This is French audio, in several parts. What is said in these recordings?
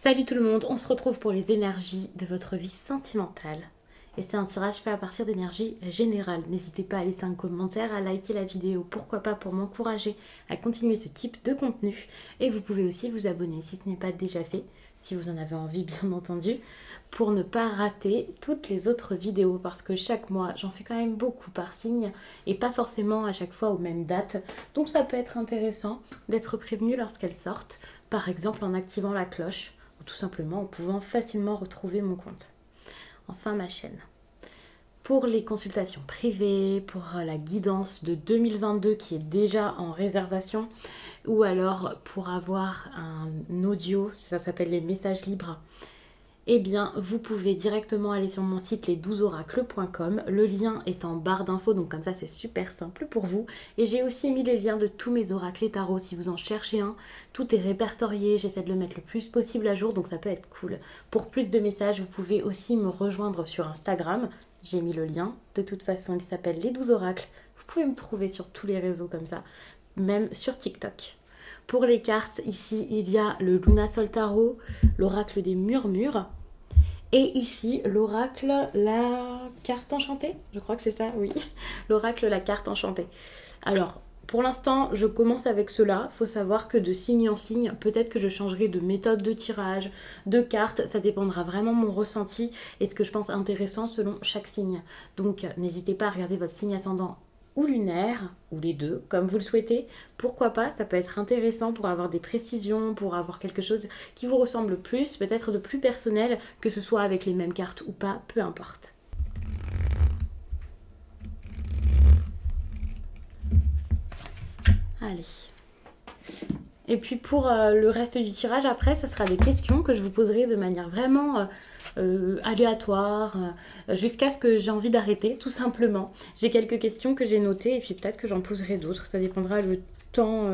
Salut tout le monde, on se retrouve pour les énergies de votre vie sentimentale. Et c'est un tirage fait à partir d'énergie générale. N'hésitez pas à laisser un commentaire, à liker la vidéo, pourquoi pas pour m'encourager à continuer ce type de contenu. Et vous pouvez aussi vous abonner si ce n'est pas déjà fait, si vous en avez envie bien entendu, pour ne pas rater toutes les autres vidéos. Parce que chaque mois, j'en fais quand même beaucoup par signe et pas forcément à chaque fois aux mêmes dates. Donc ça peut être intéressant d'être prévenu lorsqu'elles sortent, par exemple en activant la cloche, ou tout simplement en pouvant facilement retrouver mon compte. Enfin ma chaîne. Pour les consultations privées, pour la guidance de 2022 qui est déjà en réservation, ou alors pour avoir un audio, ça s'appelle les messages libres, eh bien vous pouvez directement aller sur mon site les12oracles.com. Le lien est en barre d'infos, donc comme ça c'est super simple pour vous. Et j'ai aussi mis les liens de tous mes oracles et tarots si vous en cherchez un. Tout est répertorié, j'essaie de le mettre le plus possible à jour, donc ça peut être cool. Pour plus de messages, vous pouvez aussi me rejoindre sur Instagram. J'ai mis le lien, de toute façon il s'appelle les 12 oracles. Vous pouvez me trouver sur tous les réseaux comme ça, même sur TikTok. Pour les cartes, ici, il y a le Luna Sol Tarot, l'oracle des murmures. Et ici, l'oracle, la carte enchantée. Je crois que c'est ça, oui. L'oracle, la carte enchantée. Alors, pour l'instant, je commence avec cela. Il faut savoir que de signe en signe, peut-être que je changerai de méthode de tirage, de cartes. Ça dépendra vraiment de mon ressenti et ce que je pense intéressant selon chaque signe. Donc, n'hésitez pas à regarder votre signe ascendant ou lunaire, ou les deux, comme vous le souhaitez. Pourquoi pas, ça peut être intéressant pour avoir des précisions, pour avoir quelque chose qui vous ressemble plus, peut-être de plus personnel, que ce soit avec les mêmes cartes ou pas, peu importe. Allez. Et puis pour le reste du tirage, après, ça sera des questions que je vous poserai de manière vraiment aléatoire, jusqu'à ce que j'ai envie d'arrêter, tout simplement. J'ai quelques questions que j'ai notées et puis peut-être que j'en poserai d'autres. Ça dépendra le temps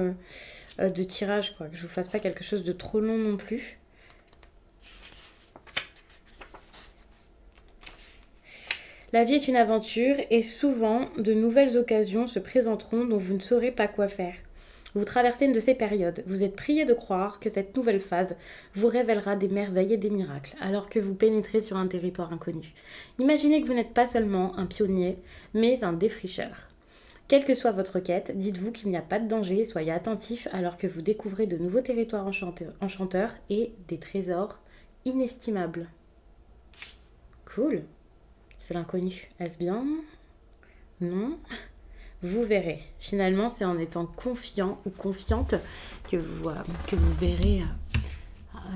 de tirage, quoi. Que je ne vous fasse pas quelque chose de trop long non plus. La vie est une aventure et souvent de nouvelles occasions se présenteront dont vous ne saurez pas quoi faire. Vous traversez une de ces périodes. Vous êtes prié de croire que cette nouvelle phase vous révélera des merveilles et des miracles, alors que vous pénétrez sur un territoire inconnu. Imaginez que vous n'êtes pas seulement un pionnier, mais un défricheur. Quelle que soit votre quête, dites-vous qu'il n'y a pas de danger, soyez attentif alors que vous découvrez de nouveaux territoires enchanteurs et des trésors inestimables. Cool. C'est l'inconnu. Est-ce bien? Non? Vous verrez. Finalement, c'est en étant confiant ou confiante que vous verrez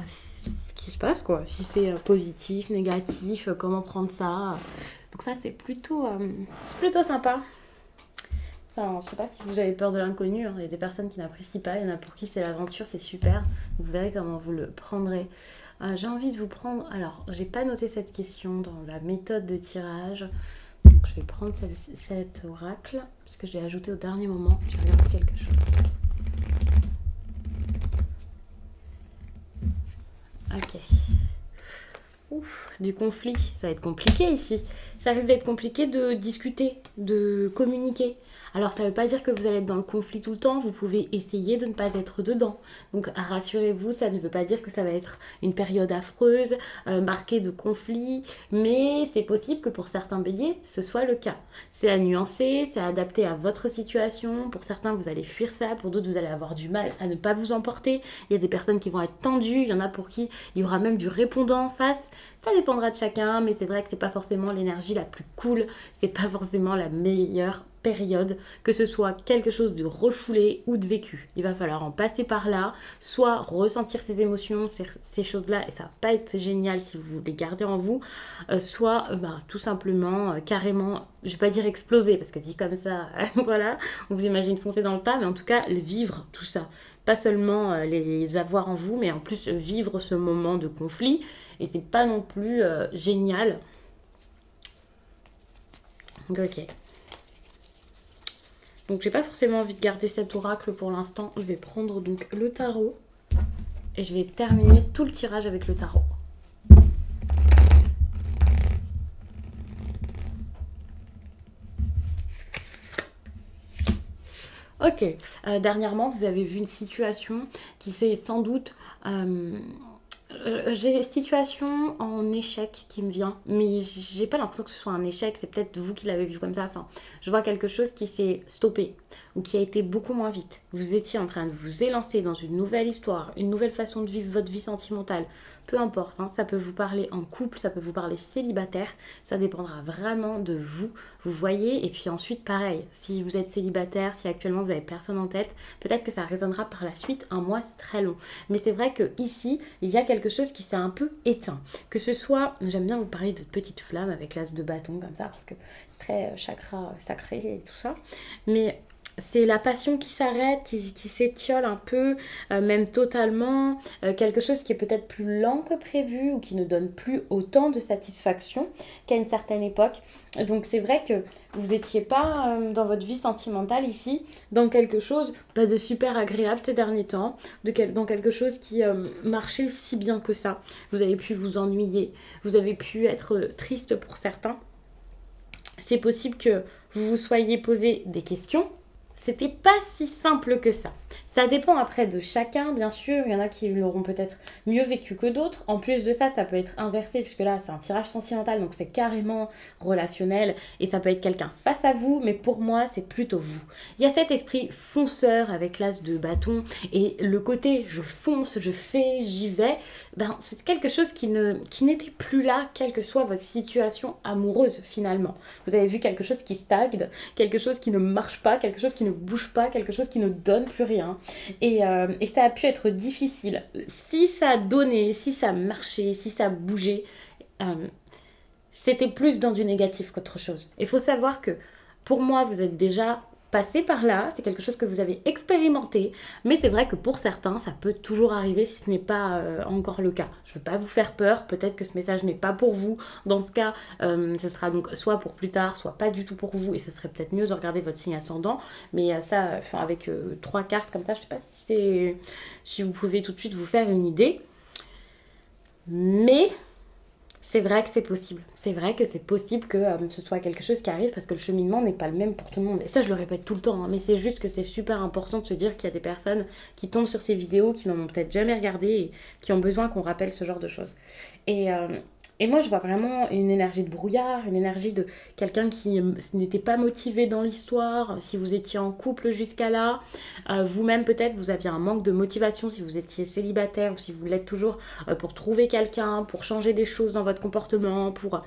ce qui se passe, quoi. Si c'est positif, négatif, comment prendre ça. Donc ça, c'est plutôt sympa. Enfin, je sais pas si vous avez peur de l'inconnu. Hein. Il y a des personnes qui n'apprécient pas. Il y en a pour qui c'est l'aventure, c'est super. Vous verrez comment vous le prendrez. J'ai envie de vous prendre... Alors, j'ai pas noté cette question dans la méthode de tirage. Donc, je vais prendre cet oracle, puisque je l'ai ajouté au dernier moment. J'ai regardé quelque chose. Ok. Ouf, du conflit. Ça va être compliqué ici. Ça risque d'être compliqué de discuter, de communiquer. Alors ça ne veut pas dire que vous allez être dans le conflit tout le temps, vous pouvez essayer de ne pas être dedans. Donc rassurez-vous, ça ne veut pas dire que ça va être une période affreuse, marquée de conflits, mais c'est possible que pour certains béliers, ce soit le cas. C'est à nuancer, c'est à adapter à votre situation. Pour certains, vous allez fuir ça, pour d'autres, vous allez avoir du mal à ne pas vous emporter. Il y a des personnes qui vont être tendues, il y en a pour qui il y aura même du répondant en face. Ça dépendra de chacun, mais c'est vrai que c'est pas forcément l'énergie la plus cool, c'est pas forcément la meilleure période, que ce soit quelque chose de refoulé ou de vécu. Il va falloir en passer par là, soit ressentir ces émotions, ces choses-là, et ça va pas être génial si vous les gardez en vous, soit tout simplement, carrément, je vais pas dire exploser, parce que dit comme ça, voilà, on vous imagine foncer dans le tas, mais en tout cas, vivre tout ça. Pas seulement les avoir en vous, mais en plus vivre ce moment de conflit, et c'est pas non plus génial. Ok. Donc j'ai pas forcément envie de garder cet oracle pour l'instant. Je vais prendre donc le tarot et je vais terminer tout le tirage avec le tarot. Ok, dernièrement vous avez vu une situation qui s'est sans doute J'ai situation en échec qui me vient, mais j'ai pas l'impression que ce soit un échec, c'est peut-être vous qui l'avez vu comme ça. Enfin, je vois quelque chose qui s'est stoppé ou qui a été beaucoup moins vite. Vous étiez en train de vous élancer dans une nouvelle histoire, une nouvelle façon de vivre votre vie sentimentale. Peu importe, hein, ça peut vous parler en couple, ça peut vous parler célibataire, ça dépendra vraiment de vous. Vous voyez, et puis ensuite, pareil, si vous êtes célibataire, si actuellement vous avez personne en tête, peut-être que ça résonnera par la suite. Un mois, c'est très long. Mais c'est vrai que ici, il y a quelque chose qui s'est un peu éteint. Que ce soit, j'aime bien vous parler de petites flammes avec l'as de bâton comme ça, parce que c'est très chakra sacré et tout ça. Mais c'est la passion qui s'arrête, qui s'étiole un peu, même totalement, quelque chose qui est peut-être plus lent que prévu ou qui ne donne plus autant de satisfaction qu'à une certaine époque. Donc c'est vrai que vous n'étiez pas dans votre vie sentimentale ici, dans quelque chose de super agréable ces derniers temps, dans quelque chose qui marchait si bien que ça. Vous avez pu vous ennuyer, vous avez pu être triste pour certains. C'est possible que vous vous soyez posé des questions. C'était pas si simple que ça. Ça dépend après de chacun, bien sûr. Il y en a qui l'auront peut-être mieux vécu que d'autres. En plus de ça, ça peut être inversé, puisque là, c'est un tirage sentimental, donc c'est carrément relationnel. Et ça peut être quelqu'un face à vous, mais pour moi, c'est plutôt vous. Il y a cet esprit fonceur avec l'as de bâton. Et le côté je fonce, je fais, j'y vais, ben, c'est quelque chose qui n'était plus là, quelle que soit votre situation amoureuse, finalement. Vous avez vu quelque chose qui stagne, quelque chose qui ne marche pas, quelque chose qui ne bouge pas, quelque chose qui ne donne plus rien. Et ça a pu être difficile. Si ça a donné, si ça marchait, si ça bougeait, c'était plus dans du négatif qu'autre chose. Il faut savoir que pour moi, vous êtes déjà passé par là, c'est quelque chose que vous avez expérimenté, mais c'est vrai que pour certains, ça peut toujours arriver si ce n'est pas encore le cas. Je ne veux pas vous faire peur, peut-être que ce message n'est pas pour vous. Dans ce cas, ce sera donc soit pour plus tard, soit pas du tout pour vous, et ce serait peut-être mieux de regarder votre signe ascendant, mais ça, avec 3 cartes comme ça, je ne sais pas si vous pouvez tout de suite vous faire une idée, mais c'est vrai que c'est possible. C'est vrai que c'est possible que ce soit quelque chose qui arrive parce que le cheminement n'est pas le même pour tout le monde. Et ça, je le répète tout le temps, hein, mais c'est juste que c'est super important de se dire qu'il y a des personnes qui tombent sur ces vidéos, qui n'en ont peut-être jamais regardé et qui ont besoin qu'on rappelle ce genre de choses. Et moi, je vois vraiment une énergie de brouillard, une énergie de quelqu'un qui n'était pas motivé dans l'histoire. Si vous étiez en couple jusqu'à là, vous-même peut-être, vous aviez un manque de motivation si vous étiez célibataire ou si vous l'êtes toujours pour trouver quelqu'un, pour changer des choses dans votre comportement, pour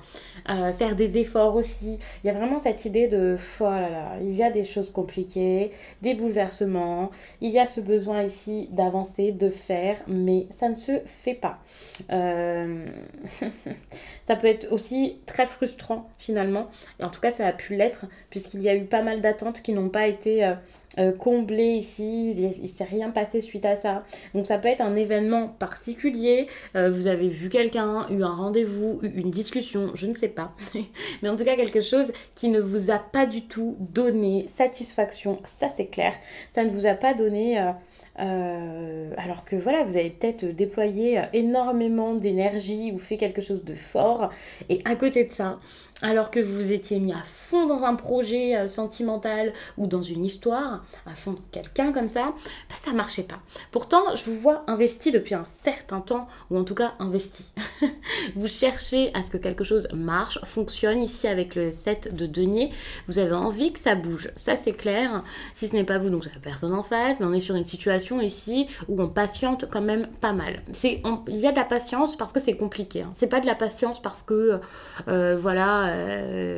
faire des efforts aussi. Il y a vraiment cette idée de, oh là là, il y a des choses compliquées, des bouleversements, il y a ce besoin ici d'avancer, de faire, mais ça ne se fait pas. Ça peut être aussi très frustrant finalement, et en tout cas ça a pu l'être puisqu'il y a eu pas mal d'attentes qui n'ont pas été comblées ici, il ne s'est rien passé suite à ça. Donc ça peut être un événement particulier, vous avez vu quelqu'un, eu un rendez-vous, eu une discussion, je ne sais pas, mais en tout cas quelque chose qui ne vous a pas du tout donné satisfaction, ça c'est clair, ça ne vous a pas donné... alors que voilà, vous avez peut-être déployé énormément d'énergie ou fait quelque chose de fort, et à côté de ça, alors que vous étiez mis à fond dans un projet sentimental ou dans une histoire, à fond dans quelqu'un comme ça, bah, ça marchait pas. Pourtant, je vous vois investi depuis un certain temps, ou en tout cas investi. Vous cherchez à ce que quelque chose marche, fonctionne. Ici avec le 7 de denier, vous avez envie que ça bouge, ça c'est clair. Si ce n'est pas vous, donc c'est la personne en face, mais on est sur une situation ici où on patiente quand même pas mal. Il y a de la patience parce que c'est compliqué, hein. C'est pas de la patience parce que voilà,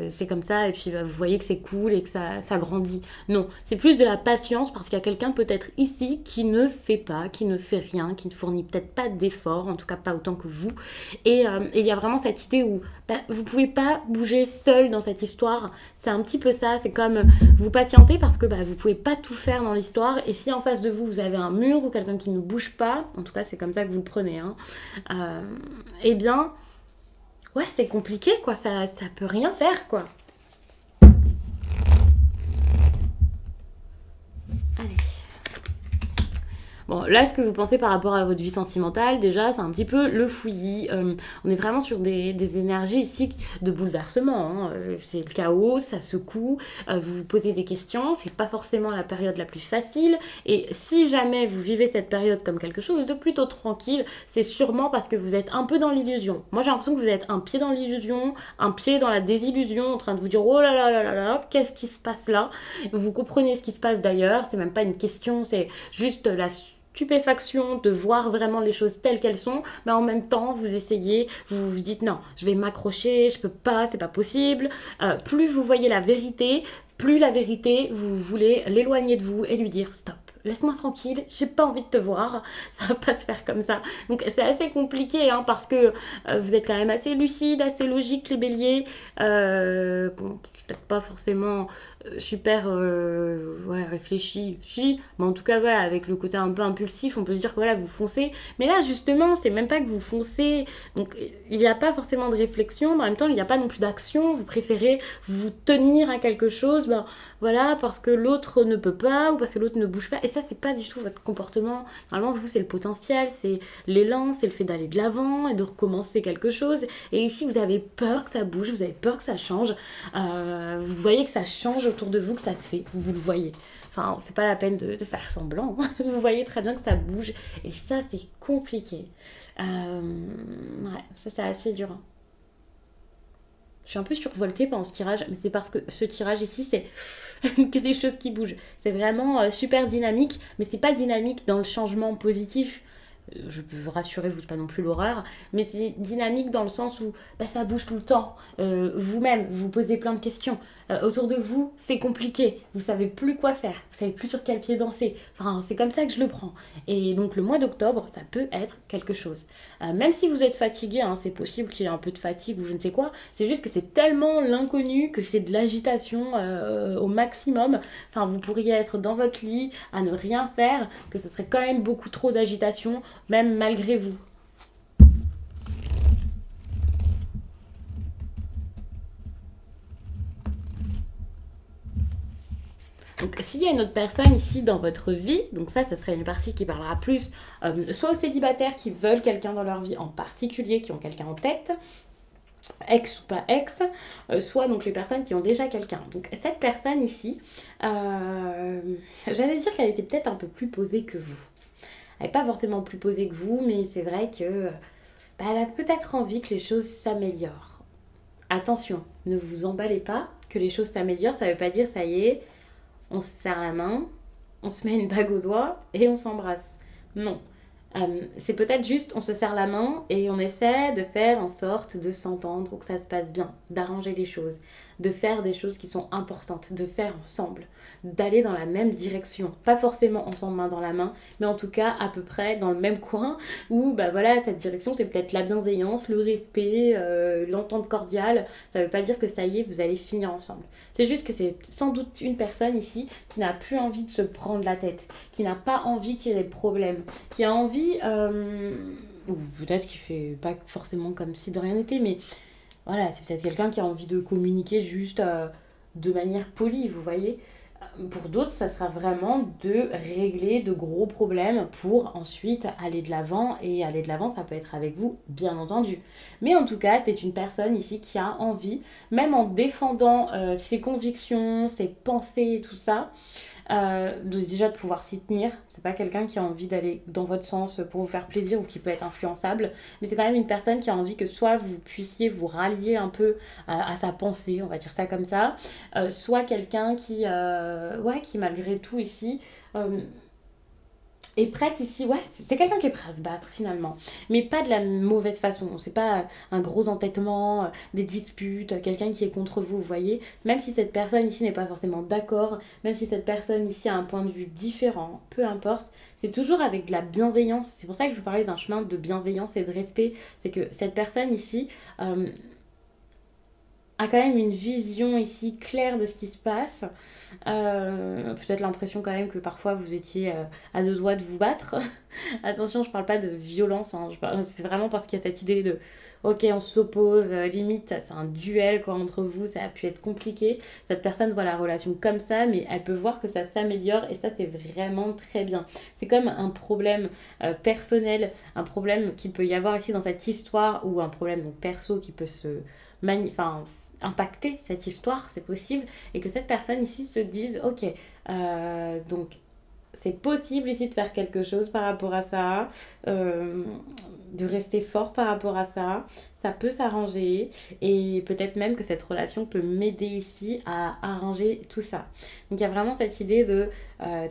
c'est comme ça et puis vous voyez que c'est cool et que ça grandit. Non, c'est plus de la patience parce qu'il y a quelqu'un peut-être ici qui ne fait pas, qui ne fait rien, qui ne fournit peut-être pas d'efforts, en tout cas pas autant que vous. Et il y a vraiment cette idée où vous pouvez pas bouger seul dans cette histoire. C'est un petit peu ça, c'est comme vous patientez parce que vous pouvez pas tout faire dans l'histoire, et si en face de vous, vous avez un mur ou quelqu'un qui ne bouge pas, en tout cas c'est comme ça que vous le prenez, hein, eh bien, ouais, c'est compliqué, quoi, ça peut rien faire, quoi. Allez. Bon, là, ce que vous pensez par rapport à votre vie sentimentale, déjà, c'est un petit peu le fouillis. On est vraiment sur des énergies ici de bouleversement. Hein. C'est le chaos, ça secoue, vous vous posez des questions, c'est pas forcément la période la plus facile. Et si jamais vous vivez cette période comme quelque chose de plutôt tranquille, c'est sûrement parce que vous êtes un peu dans l'illusion. Moi, j'ai l'impression que vous êtes un pied dans l'illusion, un pied dans la désillusion, en train de vous dire oh là là là là là, qu'est-ce qui se passe là? Vous comprenez ce qui se passe d'ailleurs, c'est même pas une question, c'est juste la stupéfaction de voir vraiment les choses telles qu'elles sont, mais en même temps vous essayez, vous vous dites non, je vais m'accrocher, je peux pas, c'est pas possible. Plus vous voyez la vérité, plus la vérité, vous voulez l'éloigner de vous et lui dire stop. Laisse-moi tranquille, j'ai pas envie de te voir, ça va pas se faire comme ça. Donc c'est assez compliqué hein, parce que vous êtes quand même assez lucide, assez logique les béliers. Bon, peut-être pas forcément super ouais, réfléchi, si, mais en tout cas voilà, avec le côté un peu impulsif, on peut se dire que voilà, vous foncez. Mais là justement, c'est même pas que vous foncez, donc il n'y a pas forcément de réflexion, mais en même temps il n'y a pas non plus d'action, vous préférez vous tenir à quelque chose, ben voilà, parce que l'autre ne peut pas ou parce que l'autre ne bouge pas. Et ça, c'est pas du tout votre comportement. Normalement, vous, c'est le potentiel, c'est l'élan, c'est le fait d'aller de l'avant et de recommencer quelque chose. Et ici, vous avez peur que ça bouge, vous avez peur que ça change. Vous voyez que ça change autour de vous, que ça se fait. Vous le voyez. Enfin, c'est pas la peine de faire semblant. Vous voyez très bien que ça bouge. Et ça, c'est compliqué. Ouais, ça, c'est assez dur. Hein. Je suis un peu survoltée pendant ce tirage, mais c'est parce que ce tirage ici, c'est que des choses qui bougent. C'est vraiment super dynamique, mais c'est pas dynamique dans le changement positif. Je peux vous rassurer, vous, c'est pas non plus l'horreur, mais c'est dynamique dans le sens où bah, ça bouge tout le temps. Vous-même, vous vous posez plein de questions. Autour de vous, c'est compliqué. Vous savez plus quoi faire. Vous savez plus sur quel pied danser. Enfin, c'est comme ça que je le prends. Et donc, le mois d'octobre, ça peut être quelque chose. Même si vous êtes fatigué, hein, c'est possible qu'il y ait un peu de fatigue ou je ne sais quoi. C'est juste que c'est tellement l'inconnu que c'est de l'agitation au maximum. Enfin, vous pourriez être dans votre lit à ne rien faire, que ce serait quand même beaucoup trop d'agitation, même malgré vous. Donc, s'il y a une autre personne ici dans votre vie, donc ça serait une partie qui parlera plus, soit aux célibataires qui veulent quelqu'un dans leur vie en particulier, qui ont quelqu'un en tête, ex ou pas ex, soit donc les personnes qui ont déjà quelqu'un. Donc cette personne ici, j'allais dire qu'elle était peut-être un peu plus posée que vous. Elle n'est pas forcément plus posée que vous, mais c'est vrai que bah, elle a peut-être envie que les choses s'améliorent. Attention, ne vous emballez pas, que les choses s'améliorent, ça ne veut pas dire ça y est, on se serre la main, on se met une bague au doigt et on s'embrasse. Non. C'est peut-être juste on se serre la main et on essaie de faire en sorte de s'entendre ou que ça se passe bien, d'arranger les choses, de faire des choses qui sont importantes, de faire ensemble, d'aller dans la même direction. Pas forcément ensemble main dans la main, mais en tout cas à peu près dans le même coin où bah voilà, cette direction c'est peut-être la bienveillance, le respect, l'entente cordiale. Ça veut pas dire que ça y est, vous allez finir ensemble. C'est juste que c'est sans doute une personne ici qui n'a plus envie de se prendre la tête, qui n'a pas envie qu'il y ait des problèmes, qui a envie ou peut-être qu'il fait pas forcément comme si de rien n'était, mais voilà, c'est peut-être quelqu'un qui a envie de communiquer juste de manière polie, vous voyez. Pour d'autres, ça sera vraiment de régler de gros problèmes pour ensuite aller de l'avant. Et aller de l'avant, ça peut être avec vous, bien entendu. Mais en tout cas, c'est une personne ici qui a envie, même en défendant ses convictions, ses pensées et tout ça, déjà de pouvoir s'y tenir. C'est pas quelqu'un qui a envie d'aller dans votre sens pour vous faire plaisir ou qui peut être influençable, mais c'est quand même une personne qui a envie que soit vous puissiez vous rallier un peu à sa pensée, on va dire ça comme ça, soit quelqu'un qui malgré tout ici est prête ici, ouais, c'est quelqu'un qui est prêt à se battre finalement, mais pas de la mauvaise façon, c'est pas un gros entêtement, des disputes, quelqu'un qui est contre vous, vous voyez, même si cette personne ici n'est pas forcément d'accord, même si cette personne ici a un point de vue différent, peu importe, c'est toujours avec de la bienveillance, c'est pour ça que je vous parlais d'un chemin de bienveillance et de respect, c'est que cette personne ici, a quand même une vision ici claire de ce qui se passe. Peut-être l'impression quand même que parfois vous étiez à deux doigts de vous battre. Attention, je parle pas de violence, hein, c'est vraiment parce qu'il y a cette idée de ok, on s'oppose, limite c'est un duel quoi, entre vous, ça a pu être compliqué. Cette personne voit la relation comme ça, mais elle peut voir que ça s'améliore et ça c'est vraiment très bien. C'est comme un problème personnel, un problème qu'il peut y avoir ici dans cette histoire ou un problème donc, perso qui peut enfin, impacter cette histoire, c'est possible, et que cette personne ici se dise ok, donc c'est possible ici de faire quelque chose par rapport à ça, de rester fort par rapport à ça peut s'arranger et peut-être même que cette relation peut m'aider ici à arranger tout ça. Donc il y a vraiment cette idée de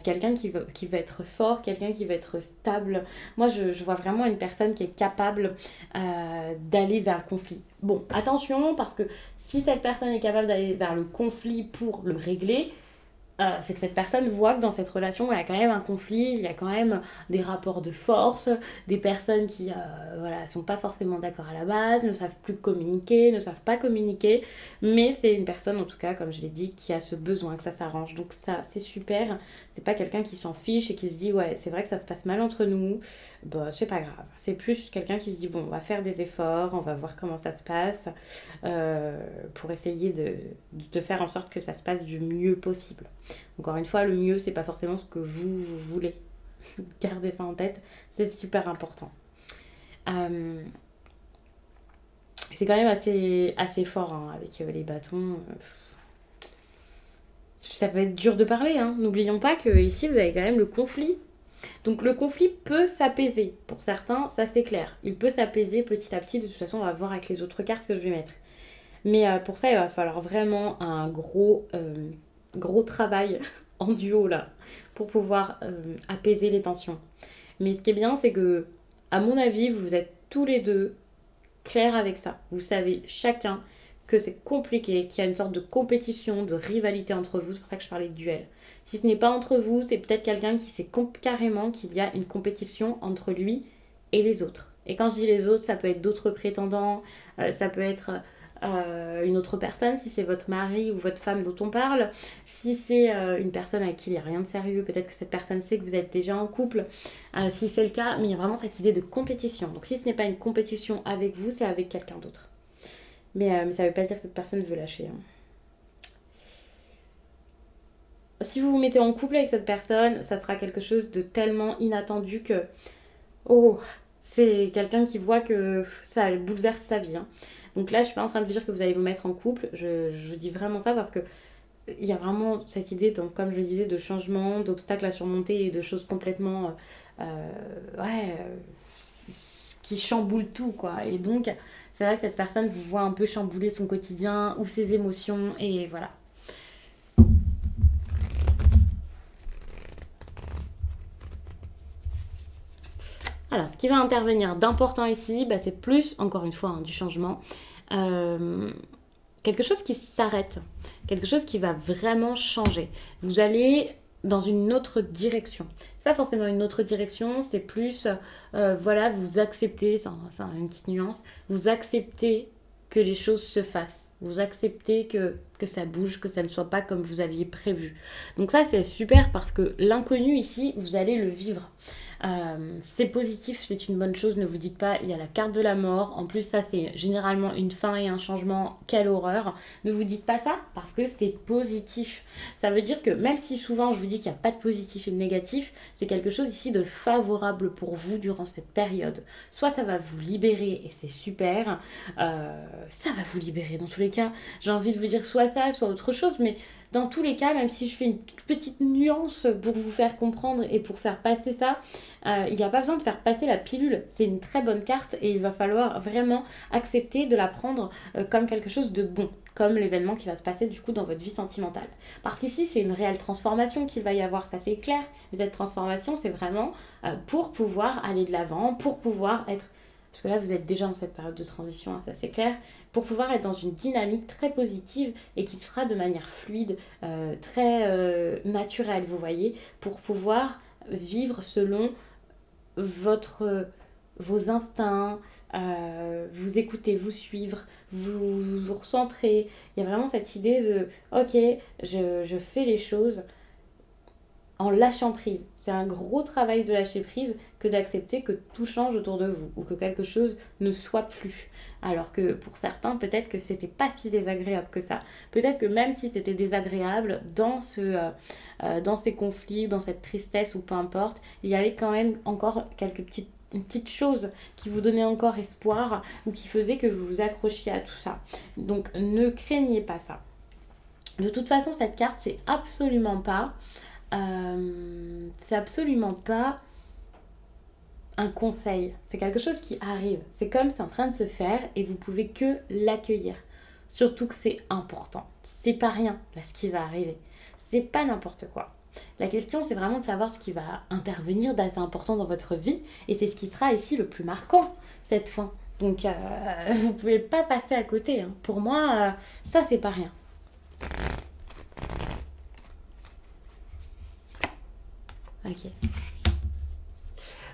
quelqu'un qui va être fort, quelqu'un qui va être stable. Moi je vois vraiment une personne qui est capable d'aller vers le conflit. Bon, attention parce que si cette personne est capable d'aller vers le conflit pour le régler, c'est que cette personne voit que dans cette relation, il y a quand même un conflit, il y a quand même des rapports de force, des personnes qui voilà, sont pas forcément d'accord à la base, ne savent plus communiquer, ne savent pas communiquer, mais c'est une personne, en tout cas, comme je l'ai dit, qui a ce besoin que ça s'arrange. Donc ça, c'est super. C'est pas quelqu'un qui s'en fiche et qui se dit, ouais, c'est vrai que ça se passe mal entre nous, bah, c'est pas grave. C'est plus quelqu'un qui se dit, bon, on va faire des efforts, on va voir comment ça se passe, pour essayer de faire en sorte que ça se passe du mieux possible. Encore une fois, le mieux, c'est pas forcément ce que vous voulez. Gardez ça en tête, c'est super important. C'est quand même assez fort hein, avec les bâtons. Ça peut être dur de parler. Hein. N'oublions pas que ici, vous avez quand même le conflit. Donc le conflit peut s'apaiser. Pour certains, ça c'est clair. Il peut s'apaiser petit à petit. De toute façon, on va voir avec les autres cartes que je vais mettre. Mais pour ça, il va falloir vraiment un gros travail en duo là pour pouvoir apaiser les tensions. Mais ce qui est bien, c'est que, à mon avis, vous êtes tous les deux clairs avec ça. Vous savez chacun que c'est compliqué, qu'il y a une sorte de compétition, de rivalité entre vous. C'est pour ça que je parlais de duel. Si ce n'est pas entre vous, c'est peut-être quelqu'un qui sait carrément qu'il y a une compétition entre lui et les autres. Et quand je dis les autres, ça peut être d'autres prétendants, ça peut être une autre personne, si c'est votre mari ou votre femme dont on parle, si c'est une personne avec qui il n'y a rien de sérieux, peut-être que cette personne sait que vous êtes déjà en couple, si c'est le cas, mais il y a vraiment cette idée de compétition. Donc si ce n'est pas une compétition avec vous, c'est avec quelqu'un d'autre. Mais ça ne veut pas dire que cette personne veut lâcher. Hein. Si vous vous mettez en couple avec cette personne, ça sera quelque chose de tellement inattendu que oh, c'est quelqu'un qui voit que ça bouleverse sa vie. Hein. Donc là, je suis pas en train de vous dire que vous allez vous mettre en couple. Je dis vraiment ça parce que il y a vraiment cette idée, donc, comme je le disais, de changement, d'obstacles à surmonter et de choses complètement qui chamboulent tout, quoi. Et donc, c'est vrai que cette personne vous voit un peu chambouler son quotidien ou ses émotions, et voilà. Alors, ce qui va intervenir d'important ici, bah, c'est plus, encore une fois, hein, du changement. Quelque chose qui s'arrête, quelque chose qui va vraiment changer. Vous allez dans une autre direction. C'est pas forcément une autre direction, c'est plus, voilà, vous acceptez, c'est une petite nuance, vous acceptez que les choses se fassent. Vous acceptez que ça bouge, que ça ne soit pas comme vous aviez prévu. Donc ça, c'est super parce que l'inconnu ici, vous allez le vivre. C'est positif, c'est une bonne chose, ne vous dites pas il y a la carte de la mort, en plus ça c'est généralement une fin et un changement, quelle horreur, ne vous dites pas ça parce que c'est positif, ça veut dire que même si souvent je vous dis qu'il n'y a pas de positif et de négatif, c'est quelque chose ici de favorable pour vous durant cette période, soit ça va vous libérer et c'est super, ça va vous libérer dans tous les cas, j'ai envie de vous dire soit ça, soit autre chose, mais dans tous les cas, même si je fais une toute petite nuance pour vous faire comprendre et pour faire passer ça, il n'y a pas besoin de faire passer la pilule. C'est une très bonne carte et il va falloir vraiment accepter de la prendre comme quelque chose de bon, comme l'événement qui va se passer du coup dans votre vie sentimentale. Parce qu'ici, c'est une réelle transformation qu'il va y avoir, ça c'est clair. Mais cette transformation, c'est vraiment pour pouvoir aller de l'avant, pour pouvoir être... Parce que là, vous êtes déjà dans cette période de transition, hein, ça c'est clair, pour pouvoir être dans une dynamique très positive et qui se fera de manière fluide, très naturelle, vous voyez, pour pouvoir vivre selon votre vos instincts, vous écouter, vous suivre, vous recentrer. Il y a vraiment cette idée de ok, je fais les choses en lâchant prise. C'est un gros travail de lâcher prise que d'accepter que tout change autour de vous ou que quelque chose ne soit plus. Alors que pour certains, peut-être que c'était pas si désagréable que ça. Peut-être que même si c'était désagréable, dans ces conflits, dans cette tristesse ou peu importe, il y avait quand même encore une petite chose qui vous donnait encore espoir ou qui faisait que vous vous accrochiez à tout ça. Donc ne craignez pas ça. De toute façon, cette carte, c'est absolument pas un conseil. C'est quelque chose qui arrive. C'est comme c'est en train de se faire et vous pouvez que l'accueillir. Surtout que c'est important. C'est pas rien là ce qui va arriver. C'est pas n'importe quoi. La question, c'est vraiment de savoir ce qui va intervenir d'assez important dans votre vie et c'est ce qui sera ici le plus marquant, cette fin. Donc, vous pouvez pas passer à côté. Hein. Pour moi, ça, c'est pas rien. Ok.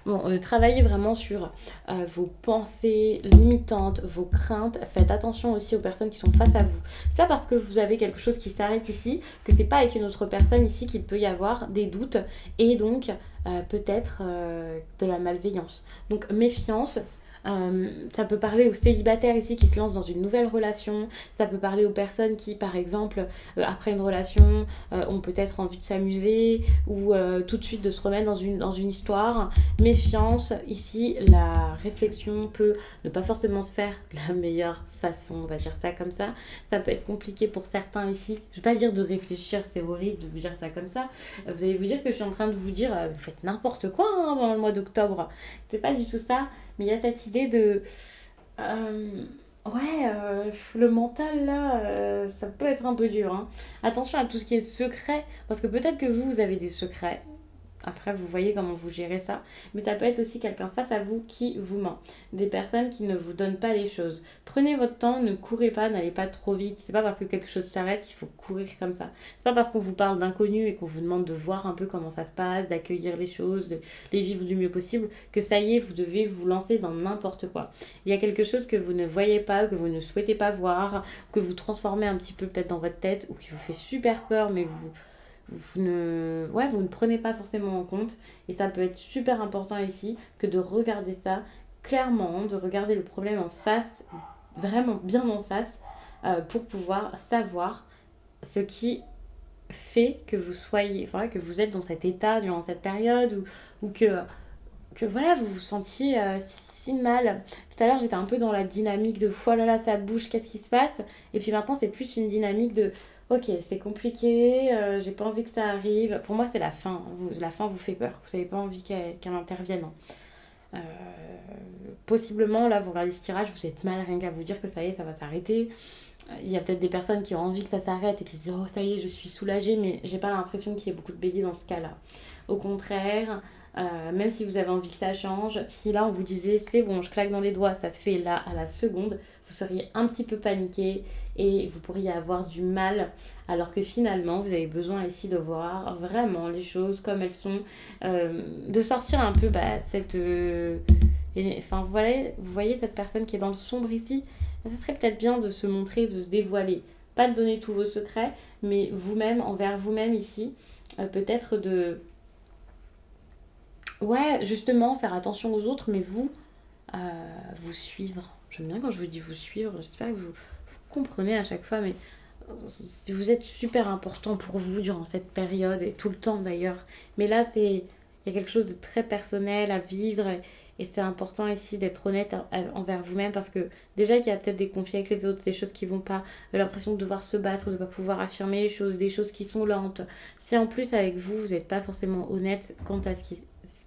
Bon, travaillez vraiment sur vos pensées limitantes, vos craintes. Faites attention aussi aux personnes qui sont face à vous. C'est pas parce que vous avez quelque chose qui s'arrête ici que c'est pas avec une autre personne ici qu'il peut y avoir des doutes et donc peut-être de la malveillance. Donc méfiance. Ça peut parler aux célibataires ici qui se lancent dans une nouvelle relation. Ça peut parler aux personnes qui, par exemple, après une relation, ont peut-être envie de s'amuser ou tout de suite de se remettre dans une histoire. Méfiance, ici, la réflexion peut ne pas forcément se faire de la meilleure façon, on va dire ça comme ça. Ça peut être compliqué pour certains ici. Je vais pas dire de réfléchir, c'est horrible de vous dire ça comme ça. Vous allez vous dire que je suis en train de vous dire, vous faites n'importe quoi hein, pendant le mois d'octobre. C'est pas du tout ça. Mais il y a cette idée de... le mental, là, ça peut être un peu dur. Hein. Attention à tout ce qui est secret, parce que peut-être que vous avez des secrets. Après, vous voyez comment vous gérez ça. Mais ça peut être aussi quelqu'un face à vous qui vous ment. Des personnes qui ne vous donnent pas les choses. Prenez votre temps, ne courez pas, n'allez pas trop vite. C'est pas parce que quelque chose s'arrête qu'il faut courir comme ça. C'est pas parce qu'on vous parle d'inconnu et qu'on vous demande de voir un peu comment ça se passe, d'accueillir les choses, de les vivre du mieux possible, que ça y est, vous devez vous lancer dans n'importe quoi. Il y a quelque chose que vous ne voyez pas, que vous ne souhaitez pas voir, que vous transformez un petit peu peut-être dans votre tête ou qui vous fait super peur, mais vous ne prenez pas forcément en compte. Et ça peut être super important ici que de regarder ça clairement, de regarder le problème en face, vraiment bien en face, pour pouvoir savoir ce qui fait que vous soyez, enfin, que vous êtes dans cet état durant cette période ou que voilà, vous vous sentiez si mal. Tout à l'heure, j'étais un peu dans la dynamique de oh là là, ça bouge, qu'est-ce qui se passe? Et puis maintenant, c'est plus une dynamique de ok, c'est compliqué, j'ai pas envie que ça arrive. Pour moi, c'est la fin. La fin vous fait peur. Vous n'avez pas envie qu'elle intervienne. Euh, Possiblement, là, vous regardez ce tirage, vous êtes mal rien qu'à vous dire que ça y est, ça va s'arrêter. Il y a peut-être des personnes qui ont envie que ça s'arrête et qui se disent oh, ça y est, je suis soulagée, mais j'ai pas l'impression qu'il y ait beaucoup de béliers dans ce cas-là. Au contraire, même si vous avez envie que ça change, si là on vous disait c'est bon, je claque dans les doigts, ça se fait là à la seconde, vous seriez un petit peu paniqué et vous pourriez avoir du mal, alors que finalement vous avez besoin ici de voir vraiment les choses comme elles sont, de sortir un peu cette... Enfin, vous voyez cette personne qui est dans le sombre ici, ça serait peut-être bien de se montrer, de se dévoiler. Pas de donner tous vos secrets, mais vous-même, envers vous-même ici, peut-être de... Ouais, justement, faire attention aux autres, mais vous suivre. J'aime bien quand je vous dis vous suivre, j'espère que vous comprenez à chaque fois, mais vous êtes super important pour vous durant cette période, et tout le temps d'ailleurs. Mais là, il y a quelque chose de très personnel à vivre, et c'est important ici d'être honnête envers vous-même parce que déjà qu'il y a peut-être des conflits avec les autres, des choses qui vont pas, l'impression de devoir se battre, de ne pas pouvoir affirmer les choses, des choses qui sont lentes. Si en plus avec vous n'êtes pas forcément honnête quant à ce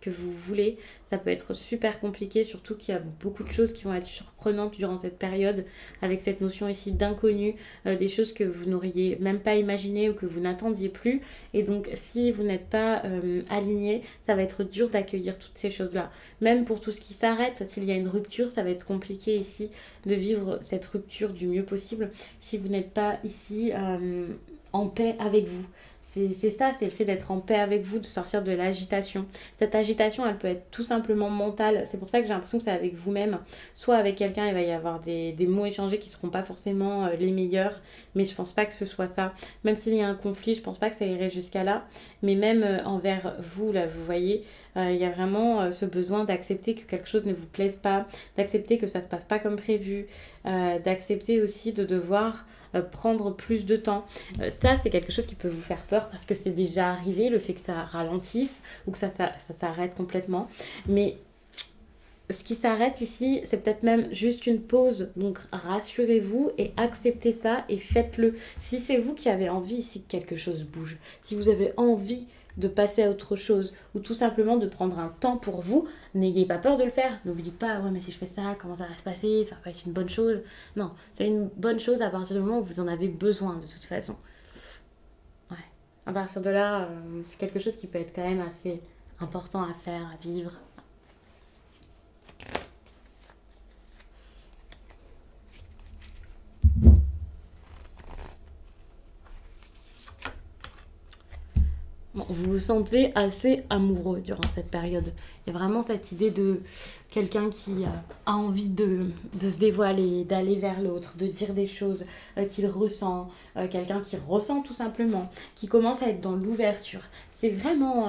que vous voulez, ça peut être super compliqué, surtout qu'il y a beaucoup de choses qui vont être surprenantes durant cette période, avec cette notion ici d'inconnu, des choses que vous n'auriez même pas imaginées ou que vous n'attendiez plus. Et donc si vous n'êtes pas aligné, ça va être dur d'accueillir toutes ces choses-là. Même pour tout ce qui s'arrête, s'il y a une rupture, ça va être compliqué ici de vivre cette rupture du mieux possible si vous n'êtes pas ici en paix avec vous. C'est ça, c'est le fait d'être en paix avec vous, de sortir de l'agitation. Cette agitation, elle peut être tout simplement mentale. C'est pour ça que j'ai l'impression que c'est avec vous-même. Soit avec quelqu'un, il va y avoir des mots échangés qui ne seront pas forcément les meilleurs. Mais je pense pas que ce soit ça. Même s'il y a un conflit, je pense pas que ça irait jusqu'à là. Mais même envers vous, là, vous voyez, il y a vraiment ce besoin d'accepter que quelque chose ne vous plaise pas, d'accepter que ça se passe pas comme prévu, d'accepter aussi de devoir prendre plus de temps. Ça, c'est quelque chose qui peut vous faire peur parce que c'est déjà arrivé, le fait que ça ralentisse ou que ça s'arrête complètement. Mais ce qui s'arrête ici, c'est peut-être même juste une pause. Donc rassurez-vous et acceptez ça et faites-le. Si c'est vous qui avez envie ici que quelque chose bouge, si vous avez envie de passer à autre chose ou tout simplement de prendre un temps pour vous, n'ayez pas peur de le faire. Ne vous dites pas, ouais, mais si je fais ça, comment ça va se passer? Ça va pas être une bonne chose. Non, c'est une bonne chose à partir du moment où vous en avez besoin de toute façon. Ouais. À partir de là, c'est quelque chose qui peut être quand même assez important à faire, à vivre. Bon, vous vous sentez assez amoureux durant cette période. Il y a vraiment cette idée de quelqu'un qui a envie de se dévoiler, d'aller vers l'autre, de dire des choses qu'il ressent, quelqu'un qui ressent tout simplement, qui commence à être dans l'ouverture. C'est vraiment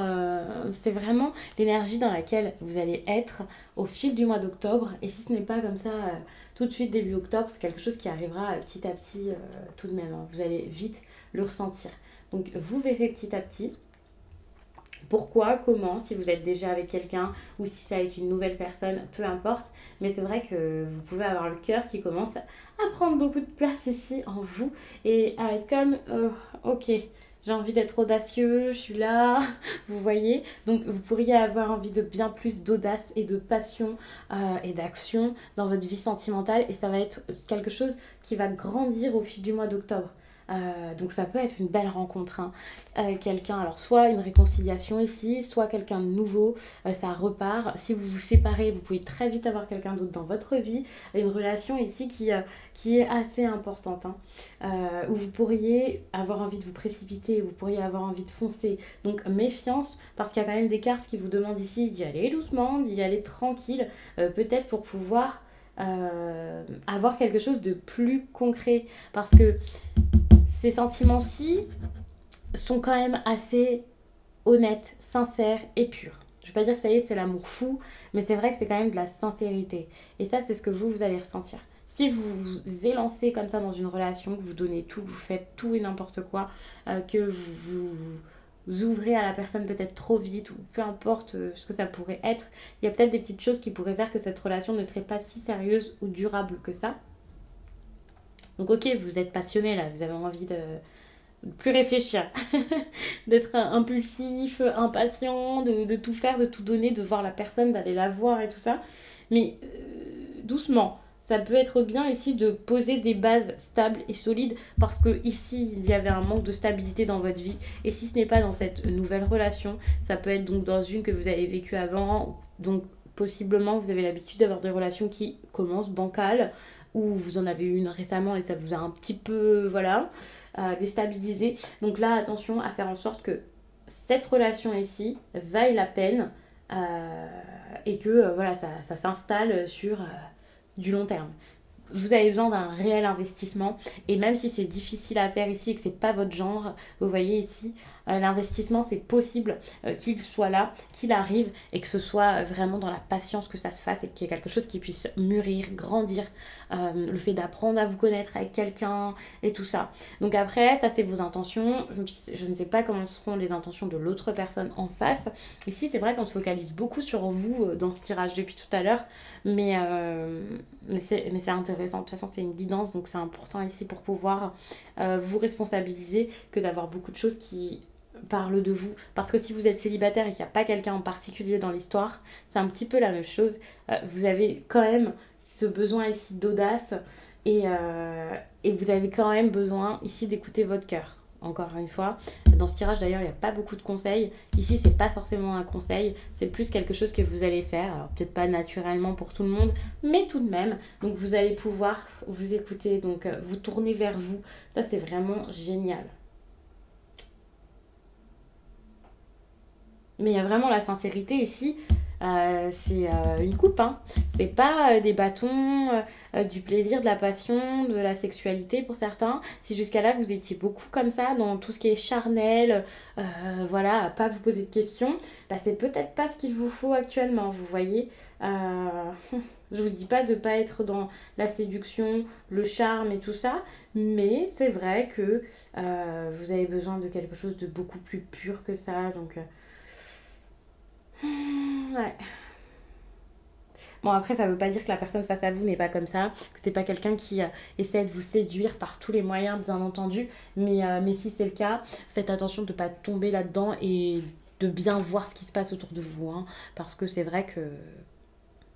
l'énergie dans laquelle vous allez être au fil du mois d'octobre. Et si ce n'est pas comme ça tout de suite début octobre, c'est quelque chose qui arrivera petit à petit tout de même, hein. Vous allez vite le ressentir. Donc vous verrez petit à petit. Pourquoi, comment, si vous êtes déjà avec quelqu'un ou si c'est avec une nouvelle personne, peu importe. Mais c'est vrai que vous pouvez avoir le cœur qui commence à prendre beaucoup de place ici en vous et à être comme, ok, j'ai envie d'être audacieux, je suis là, vous voyez. Donc vous pourriez avoir envie de bien plus d'audace et de passion et d'action dans votre vie sentimentale et ça va être quelque chose qui va grandir au fil du mois d'octobre. Donc ça peut être une belle rencontre, hein. Quelqu'un, alors soit une réconciliation ici, soit quelqu'un de nouveau, ça repart. Si vous vous séparez, vous pouvez très vite avoir quelqu'un d'autre dans votre vie. Une relation ici qui est assez importante, hein. Où vous pourriez avoir envie de vous précipiter, vous pourriez avoir envie de foncer. Donc méfiance, parce qu'il y a quand même des cartes qui vous demandent ici d'y aller doucement, d'y aller tranquille, peut-être pour pouvoir avoir quelque chose de plus concret. Parce que ces sentiments-ci sont quand même assez honnêtes, sincères et purs. Je ne vais pas dire que ça y est, c'est l'amour fou, mais c'est vrai que c'est quand même de la sincérité. Et ça, c'est ce que vous allez ressentir. Si vous vous élancez comme ça dans une relation, que vous donnez tout, que vous faites tout et n'importe quoi, que vous ouvrez à la personne peut-être trop vite, ou peu importe ce que ça pourrait être, il y a peut-être des petites choses qui pourraient faire que cette relation ne serait pas si sérieuse ou durable que ça. Donc ok, vous êtes passionné là, vous avez envie de plus réfléchir, d'être impulsif, impatient, de tout faire, de tout donner, de voir la personne, d'aller la voir et tout ça. Mais doucement, ça peut être bien ici de poser des bases stables et solides parce que ici, il y avait un manque de stabilité dans votre vie. Et si ce n'est pas dans cette nouvelle relation, ça peut être donc dans une que vous avez vécue avant, donc possiblement vous avez l'habitude d'avoir des relations qui commencent bancales ou vous en avez eu une récemment et ça vous a un petit peu, voilà, déstabilisé. Donc là, attention à faire en sorte que cette relation ici vaille la peine et que voilà, ça s'installe sur du long terme. Vous avez besoin d'un réel investissement et même si c'est difficile à faire ici et que c'est pas votre genre, vous voyez ici, l'investissement c'est possible qu'il soit là, qu'il arrive et que ce soit vraiment dans la patience que ça se fasse et qu'il y ait quelque chose qui puisse mûrir, grandir, le fait d'apprendre à vous connaître avec quelqu'un et tout ça. Donc après, ça c'est vos intentions, je ne sais pas comment seront les intentions de l'autre personne en face. Ici c'est vrai qu'on se focalise beaucoup sur vous dans ce tirage depuis tout à l'heure, mais c'est intéressant. De toute façon, c'est une guidance, donc c'est important ici pour pouvoir vous responsabiliser que d'avoir beaucoup de choses qui parlent de vous. Parce que si vous êtes célibataire et qu'il n'y a pas quelqu'un en particulier dans l'histoire, c'est un petit peu la même chose. Vous avez quand même ce besoin ici d'audace et vous avez quand même besoin ici d'écouter votre cœur. Encore une fois, dans ce tirage d'ailleurs il n'y a pas beaucoup de conseils. Ici c'est pas forcément un conseil, c'est plus quelque chose que vous allez faire. Alors peut-être pas naturellement pour tout le monde, mais tout de même. Donc vous allez pouvoir vous écouter, donc vous tourner vers vous. Ça c'est vraiment génial. Mais il y a vraiment la sincérité ici. C'est une coupe, hein. C'est pas des bâtons, du plaisir, de la passion, de la sexualité pour certains. Si jusqu'à là vous étiez beaucoup comme ça, dans tout ce qui est charnel, voilà, à pas vous poser de questions, bah, c'est peut-être pas ce qu'il vous faut actuellement, vous voyez. Euh, je vous dis pas de pas être dans la séduction, le charme et tout ça, mais c'est vrai que vous avez besoin de quelque chose de beaucoup plus pur que ça, donc ouais. Bon, après, ça veut pas dire que la personne face à vous n'est pas comme ça, que c'est pas quelqu'un qui essaie de vous séduire par tous les moyens, bien entendu. Mais si c'est le cas, faites attention de ne pas tomber là-dedans et de bien voir ce qui se passe autour de vous, hein, parce que c'est vrai que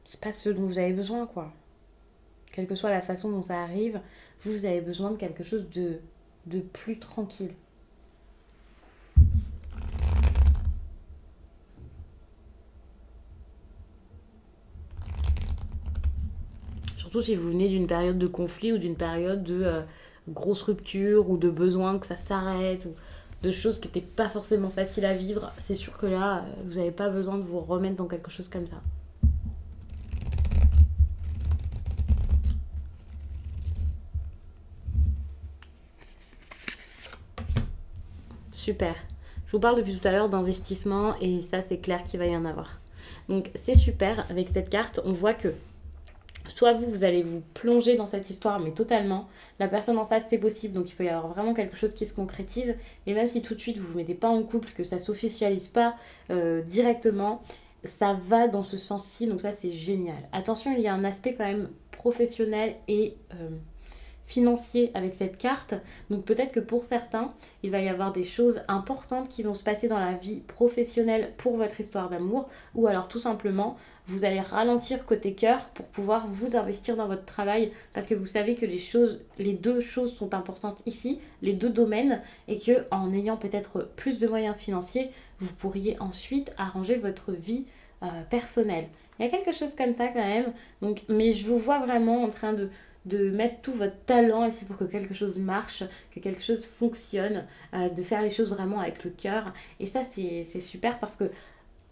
c'est pas ce dont vous avez besoin, quoi. Quelle que soit la façon dont ça arrive, vous avez besoin de quelque chose de plus tranquille. Surtout si vous venez d'une période de conflit ou d'une période de grosse rupture ou de besoin que ça s'arrête ou de choses qui n'étaient pas forcément faciles à vivre, c'est sûr que là, vous n'avez pas besoin de vous remettre dans quelque chose comme ça. Super. Je vous parle depuis tout à l'heure d'investissement et ça, c'est clair qu'il va y en avoir. Donc, c'est super. Avec cette carte, on voit que soit vous, vous allez vous plonger dans cette histoire, mais totalement. La personne en face, c'est possible, donc il peut y avoir vraiment quelque chose qui se concrétise. Et même si tout de suite, vous ne vous mettez pas en couple, que ça ne s'officialise pas directement, ça va dans ce sens-ci, donc ça, c'est génial. Attention, il y a un aspect quand même professionnel et financier avec cette carte. Donc peut-être que pour certains, il va y avoir des choses importantes qui vont se passer dans la vie professionnelle pour votre histoire d'amour, ou alors tout simplement, vous allez ralentir côté cœur pour pouvoir vous investir dans votre travail, parce que vous savez que les deux choses sont importantes ici, les deux domaines, et que en ayant peut-être plus de moyens financiers, vous pourriez ensuite arranger votre vie personnelle. Il y a quelque chose comme ça quand même, donc, mais je vous vois vraiment en train de mettre tout votre talent ici pour que quelque chose marche, que quelque chose fonctionne, de faire les choses vraiment avec le cœur. Et ça, c'est super parce que,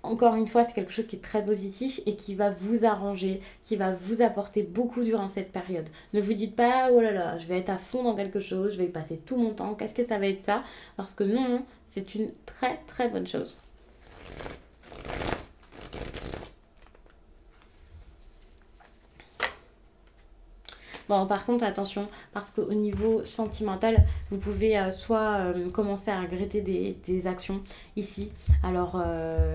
encore une fois, c'est quelque chose qui est très positif et qui va vous arranger, qui va vous apporter beaucoup durant cette période. Ne vous dites pas, oh là là, je vais être à fond dans quelque chose, je vais y passer tout mon temps, qu'est-ce que ça va être ça? Parce que non, non, c'est une très très bonne chose. Bon, par contre, attention, parce qu'au niveau sentimental, vous pouvez soit commencer à regretter des actions ici. Alors,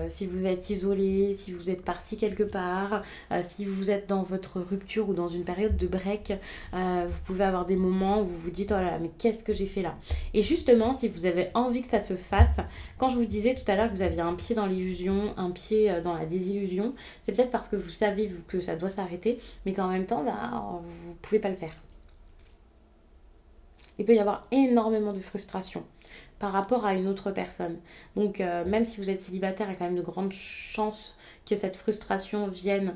si vous êtes isolé, si vous êtes parti quelque part, si vous êtes dans votre rupture ou dans une période de break, vous pouvez avoir des moments où vous vous dites, oh là là, mais qu'est-ce que j'ai fait là? Et justement, si vous avez envie que ça se fasse, quand je vous disais tout à l'heure que vous aviez un pied dans l'illusion, un pied dans la désillusion, c'est peut-être parce que vous savez que ça doit s'arrêter, mais qu'en même temps, bah, vous pouvez pas le faire. Il peut y avoir énormément de frustration par rapport à une autre personne. Donc même si vous êtes célibataire, il y a quand même de grandes chances que cette frustration vienne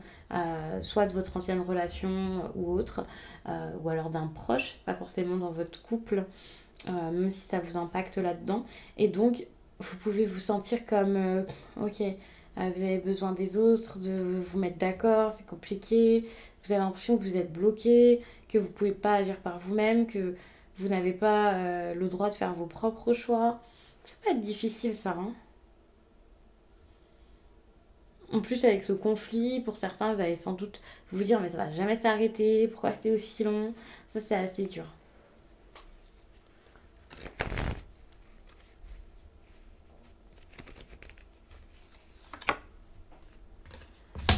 soit de votre ancienne relation ou autre, ou alors d'un proche, pas forcément dans votre couple, même si ça vous impacte là-dedans. Et donc, vous pouvez vous sentir comme, ok, vous avez besoin des autres, de vous mettre d'accord, c'est compliqué, vous avez l'impression que vous êtes bloqué, que vous ne pouvez pas agir par vous-même, que vous n'avez pas le droit de faire vos propres choix. Ça peut être difficile ça, hein. En plus avec ce conflit, pour certains, vous allez sans doute vous dire mais ça va jamais s'arrêter, pourquoi c'est aussi long? Ça c'est assez dur.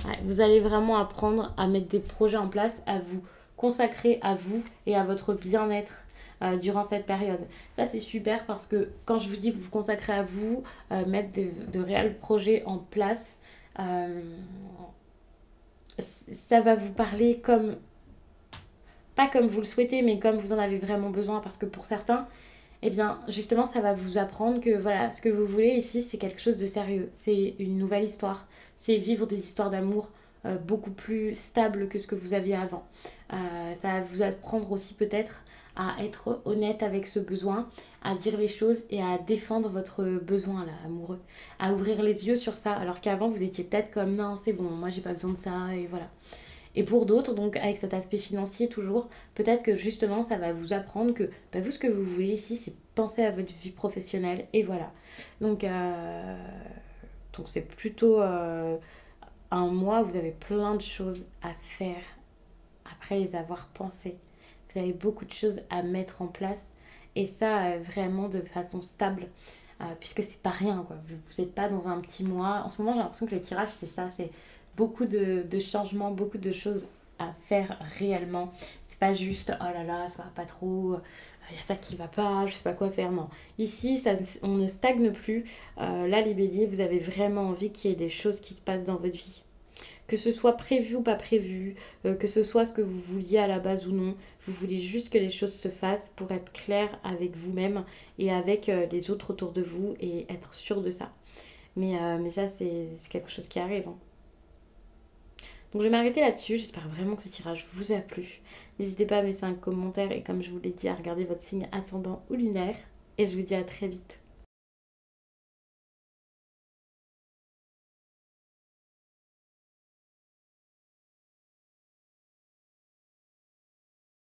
Ouais, vous allez vraiment apprendre à mettre des projets en place, à vous consacrer à vous et à votre bien-être durant cette période. Ça, c'est super parce que quand je vous dis que vous vous consacrez à vous, mettre de réels projets en place, euh, ça va vous parler comme, pas comme vous le souhaitez, mais comme vous en avez vraiment besoin. Parce que pour certains, eh bien, justement, ça va vous apprendre que voilà, ce que vous voulez ici, c'est quelque chose de sérieux. C'est une nouvelle histoire. C'est vivre des histoires d'amour beaucoup plus stables que ce que vous aviez avant. Ça va vous apprendre aussi peut-être à être honnête avec ce besoin, à dire les choses et à défendre votre besoin là, amoureux, à ouvrir les yeux sur ça, alors qu'avant vous étiez peut-être comme non, c'est bon, moi j'ai pas besoin de ça et voilà. Et pour d'autres, donc avec cet aspect financier toujours, peut-être que justement ça va vous apprendre que bah, vous ce que vous voulez ici c'est penser à votre vie professionnelle et voilà. Donc donc c'est plutôt un mois où vous avez plein de choses à faire après les avoir pensées. Vous avez beaucoup de choses à mettre en place et ça vraiment de façon stable. Puisque c'est pas rien quoi. Vous n'êtes pas dans un petit mois. En ce moment j'ai l'impression que les tirages c'est ça, c'est beaucoup de changements, beaucoup de choses à faire réellement. C'est pas juste oh là là ça va pas trop, il y a ça qui va pas, je sais pas quoi faire. Non. Ici ça, on ne stagne plus. Là les béliers vous avez vraiment envie qu'il y ait des choses qui se passent dans votre vie, que ce soit prévu ou pas prévu, que ce soit ce que vous vouliez à la base ou non, vous voulez juste que les choses se fassent pour être clair avec vous-même et avec les autres autour de vous et être sûr de ça. Mais ça, c'est quelque chose qui arrive, hein. Donc je vais m'arrêter là-dessus, j'espère vraiment que ce tirage vous a plu. N'hésitez pas à me laisser un commentaire et comme je vous l'ai dit, à regarder votre signe ascendant ou lunaire. Et je vous dis à très vite.